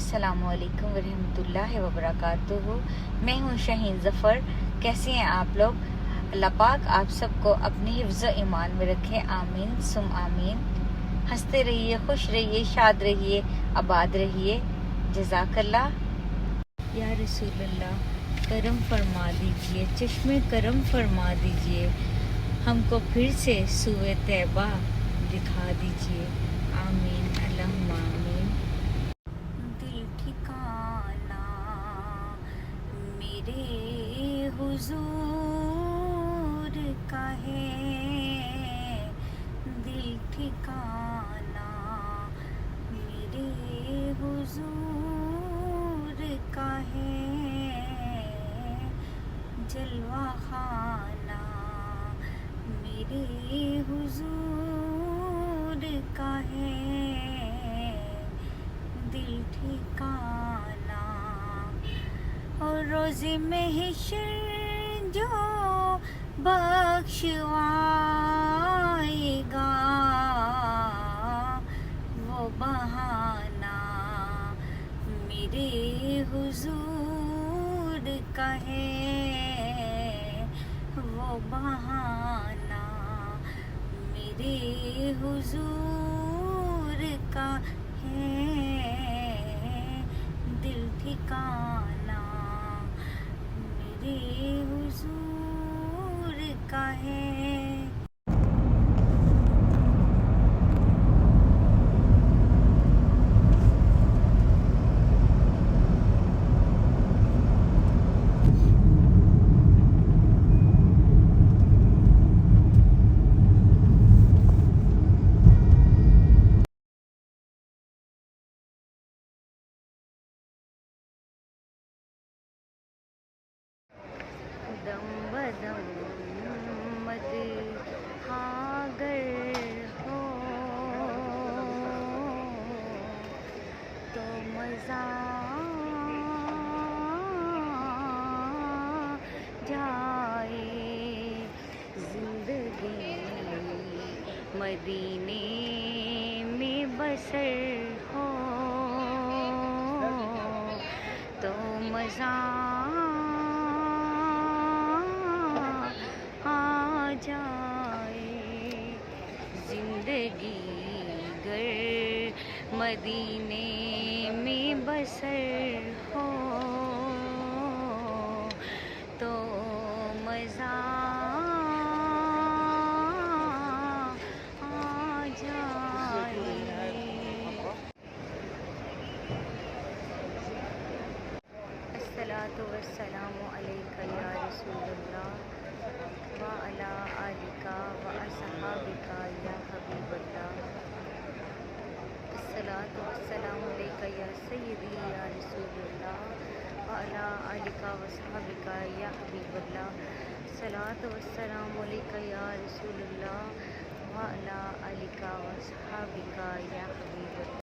अस्सलाम वालेकुम वरहमतुल्लाहि वबरकातुहू। मैं हूँ शाहीन ज़फ़र। कैसे हैं आप लोग? अल्लाह पाक आप सबको अपने हिफ्ज़ ईमान में रखे, आमीन सुम आमीन। हंसते रहिए, खुश रहिए, शाद रहिए, आबाद रहिए। जज़ाकल्लाह। या रसूलल्लाह, करम फरमा दीजिए, चश्मे करम फरमा दीजिए, हमको फिर से सूए तैबा दिखा दीजिए। आमीन अल्लाहुम्मा आमीन। दिल ठिकाना मेरे हुजूर का है, दिल ठिकाना मेरे हुजूर का है, जलवा खाना मेरे हुजूर का है, दिल ठिकाना। और रोज़े महशर जो बख्शवाएगा, वो बहाना मेरे हुजूर का है, वो बहाना मेरे हुजूर का है, दिल ठिकाना मेरे हुजूर का है। दम बदम मद हागर हो तो मज़ा जाए, जिंदगी मदीने में बसर हो तो मज़ा जाए, जिंदगी गर मदीने में बसर हो तो मज़ा आ जाए। अस्सलातु वस्सलामु अलैका या रसूलल्लाह व अला आलिका व असहाबिका या हबीबल्लाह। अस्सलातु वस्सलामु अलैका या सय्यदी या रसूलल्लाह व अला आलिका व असहाबिका या हबीबल्लाह। अस्सलातु वस्सलामु अलैका या रसूलल्लाह व अला आलिका व असहाबिका या हबीबल्लाह।